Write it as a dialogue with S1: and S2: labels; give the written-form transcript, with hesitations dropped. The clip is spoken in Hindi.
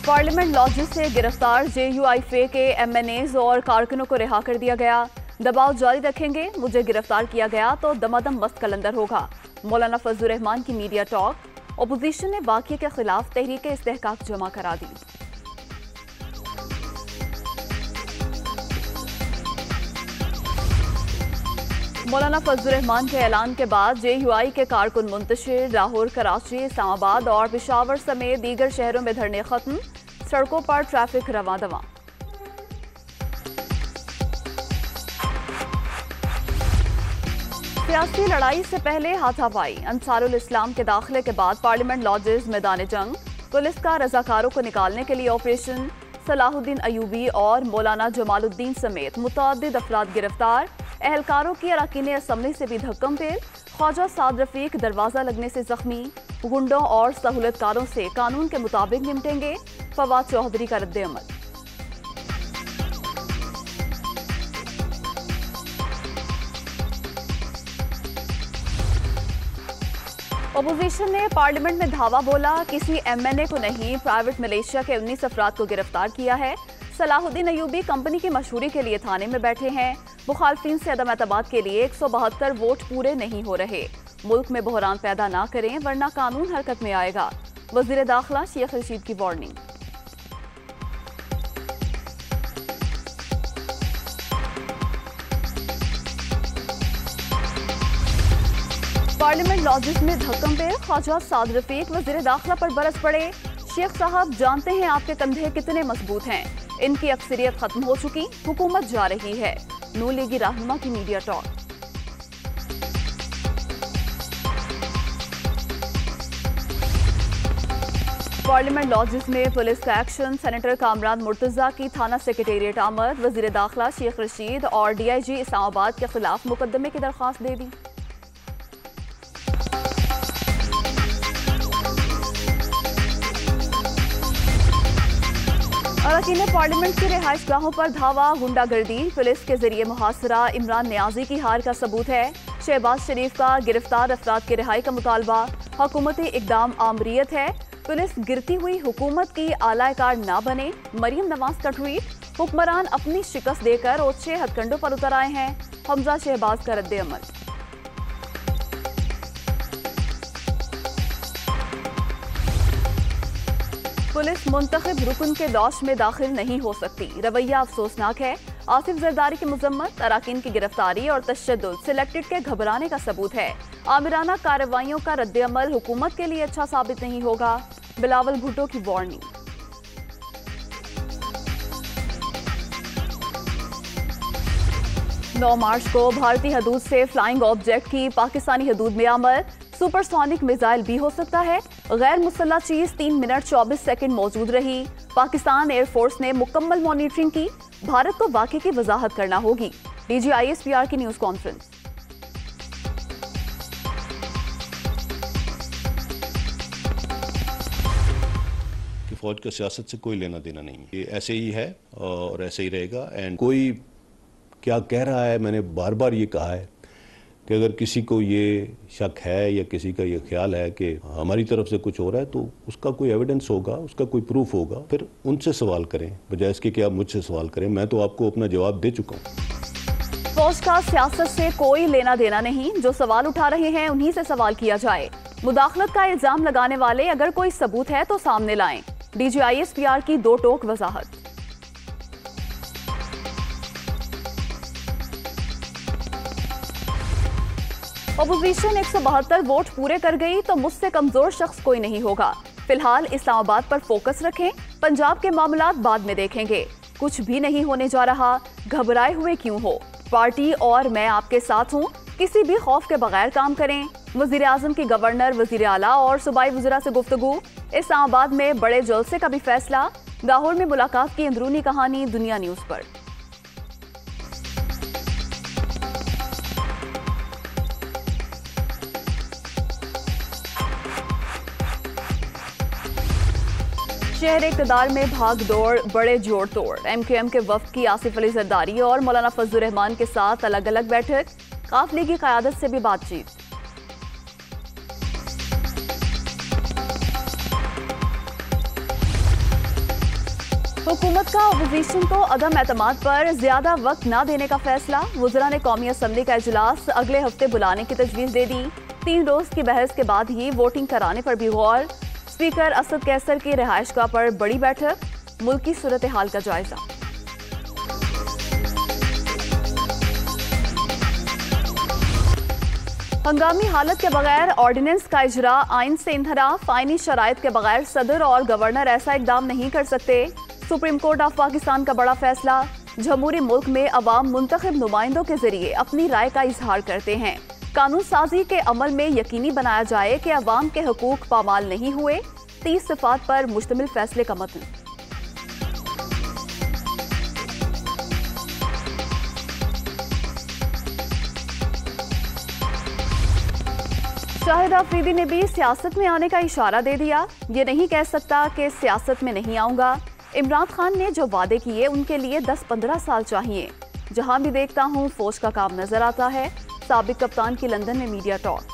S1: पार्लियामेंट लॉजेस से गिरफ्तार JUIFA के MNAs और कारकुनों को रिहा कर दिया गया। दबाव जारी रखेंगे, मुझे गिरफ्तार किया गया तो दमादम मस्त कलंदर होगा। मौलाना फजलुर रहमान की मीडिया टॉक। ओपोजिशन ने वाक़ये के खिलाफ तहरीक इस्तेहकाक जमा करा दी। मौलाना फजलुर रहमान के ऐलान के बाद JUI के कारकुन मुंतशिर, लाहौर, कराची, इस्लामाबाद और पेशावर समेत दीगर शहरों में धरने खत्म, सड़कों पर ट्रैफिक रवां दवां। सियासी लड़ाई से पहले हाथापाई, अंसारुल इस्लाम के दाखिले के बाद पार्लियामेंट लॉजेस मैदान जंग। पुलिस का रजाकारों को निकालने के लिए ऑपरेशन। सलाहुद्दीन अयूबी और मौलाना जमालुद्दीन समेत मुतअद्दिद अफराद गिरफ्तार। एहलकारों की अरकान असम्बली से भी धक्कम पेल। ख्वाजा साद रफीक दरवाजा लगने से जख्मी। गुंडों और सहूलतकारों से कानून के मुताबिक निपटेंगे, फवाद चौधरी का रद्द-ए-अमल। ओपोजिशन ने पार्लियामेंट में धावा बोला, किसी MNA को नहीं, प्राइवेट मलेशिया के 19 अफराद को गिरफ्तार किया है। सलाहुद्दीन अयूबी कंपनी की मशहूरी के लिए थाने में बैठे हैं। मुखालफिन से अदम एतमाद के लिए 172 वोट पूरे नहीं हो रहे। मुल्क में बहरान पैदा ना करें वरना कानून हरकत में आएगा। वजीर दाखिला शेख रशीद की वार्निंग। पार्लियामेंट लॉजेस में धक्कम पेल, ख्वाजा साद रफीक वजीर दाखिला पर बरस पड़े। शेख साहब जानते हैं आपके कंधे कितने मजबूत हैं, इनकी अक्सरियत खत्म हो चुकी, हुकूमत जा रही है। नून लीगी रहनुमा की मीडिया टॉक। पार्लियामेंट लॉजेस में पुलिस का एक्शन, सेनेटर कामरान मुर्तजा की थाना सेक्रेटेरिएट आमद। वजीर दाखिला शेख रशीद और DIG इस्लामाबाद के खिलाफ मुकदमे की दरख्वास्त दे दी। अरकान पार्लियामेंट की रिहाइश गाहों पर धावा, गुंडागर्दी, पुलिस के जरिए मुहासरा इमरान नियाजी की हार का सबूत है। शहबाज शरीफ का गिरफ्तार अफराद की रिहाई का मुतालबा, हुकूमती इकदाम आमरीयत है। पुलिस गिरती हुई हुकूमत की आलाकार ना बने, मरियम नवाज का ट्वीट। हुक्मरान अपनी शिकस्त देकर ओछे हथकंडों पर उतर आए हैं, हमजा शहबाज का रद्द-ए-अमल। पुलिस मुंतखब रुकन के दौश में दाखिल नहीं हो सकती, रवैया अफसोसनाक है। आसिफ जरदारी की मजम्मत, अरकान की गिरफ्तारी और तशद्दुद सिलेक्टेड के घबराने का सबूत है। आमिराना कार्रवाइयों का रद्द-ए-अमल हुकूमत के लिए अच्छा साबित नहीं होगा, बिलावल भुट्टो की वार्निंग। नौ मार्च को भारतीय हदूद से फ्लाइंग ऑब्जेक्ट की पाकिस्तानी हदूद में आमद। सुपरसोनिक मिसाइल भी हो सकता है। गैर मुसल्लह चीज 3 मिनट 24 सेकंड मौजूद रही। पाकिस्तान एयरफोर्स ने मुकम्मल मॉनिटरिंग की। भारत को वाक़े की वजाहत करना होगी। DG ISPR की न्यूज कॉन्फ्रेंस।
S2: कि फौज का सियासत से कोई लेना देना नहीं, ये ऐसे ही है और ऐसे ही रहेगा। एंड कोई क्या कह रहा है, मैंने बार बार ये कहा है कि अगर किसी को ये शक है या किसी का ये ख्याल है कि हमारी तरफ से कुछ हो रहा है तो उसका कोई एविडेंस होगा, उसका कोई प्रूफ होगा, फिर उनसे सवाल करें बजाय इसके कि आप मुझसे सवाल करें। मैं तो आपको अपना जवाब दे चुका हूँ।
S1: फौज का सियासत से कोई लेना देना नहीं, जो सवाल उठा रहे हैं उन्हीं से सवाल किया जाए। मुदाखलत का इल्जाम लगाने वाले अगर कोई सबूत है तो सामने लाएं। DG ISPR की दो टोक वजाहत। ओपोजिशन 172 वोट पूरे कर गई तो मुझसे कमजोर शख्स कोई नहीं होगा। फिलहाल इस्लामाबाद पर फोकस रखें, पंजाब के मामलात बाद में देखेंगे। कुछ भी नहीं होने जा रहा, घबराए हुए क्यों हो? पार्टी और मैं आपके साथ हूँ, किसी भी खौफ के बगैर काम करें। वजीर आजम की गवर्नर, वजीर आला और सूबाई वज़रा से गुफ्तगू। इस्लामाबाद में बड़े जलसे का भी फैसला। लाहौर में मुलाकात की अंदरूनी कहानी दुनिया न्यूज पर। शहर इक़्तिदार में भाग दौड़, बड़े जोड़ तोड़। MQM के वफ्द की आसिफ अली जरदारी और मौलाना फजलुर रहमान के साथ अलग अलग बैठक। काफिले की क़यादत से भी बातचीत। हुकूमत का अपोजिशन को अदम एतमाद पर ज्यादा वक्त न देने का फैसला। वुज़रा ने कौमी असम्बली का इजलास अगले हफ्ते बुलाने की तजवीज़ दे दी। 3 रोज की बहस के बाद ही वोटिंग कराने पर भी गौर। स्पीकर असद कैसर की रिहाइशगाह पर बड़ी बैठक, मुल्क की सूरत हाल का जायजा। हंगामी हालत के बगैर ऑर्डिनेंस का इजरा, आइन से इनहराफ, आइनी शराइत के बगैर सदर और गवर्नर ऐसा इकदाम नहीं कर सकते। सुप्रीम कोर्ट ऑफ पाकिस्तान का बड़ा फैसला। जमहूरी मुल्क में अवाम मुंतखब नुमाइंदों के जरिए अपनी राय का इजहार करते हैं। कानून साजी के अमल में यकीनी बनाया जाए कि अवाम के हकूक पामाल नहीं हुए। 30 सिफात पर मुश्तमिल फैसले का मतन। शाहिद अफरीदी ने भी सियासत में आने का इशारा दे दिया। ये नहीं कह सकता कि सियासत में नहीं आऊंगा। इमरान खान ने जो वादे किए उनके लिए 10-15 साल चाहिए। जहां भी देखता हूं फौज का काम नजर आता है। साबिक कप्तान की लंदन में मीडिया टॉक।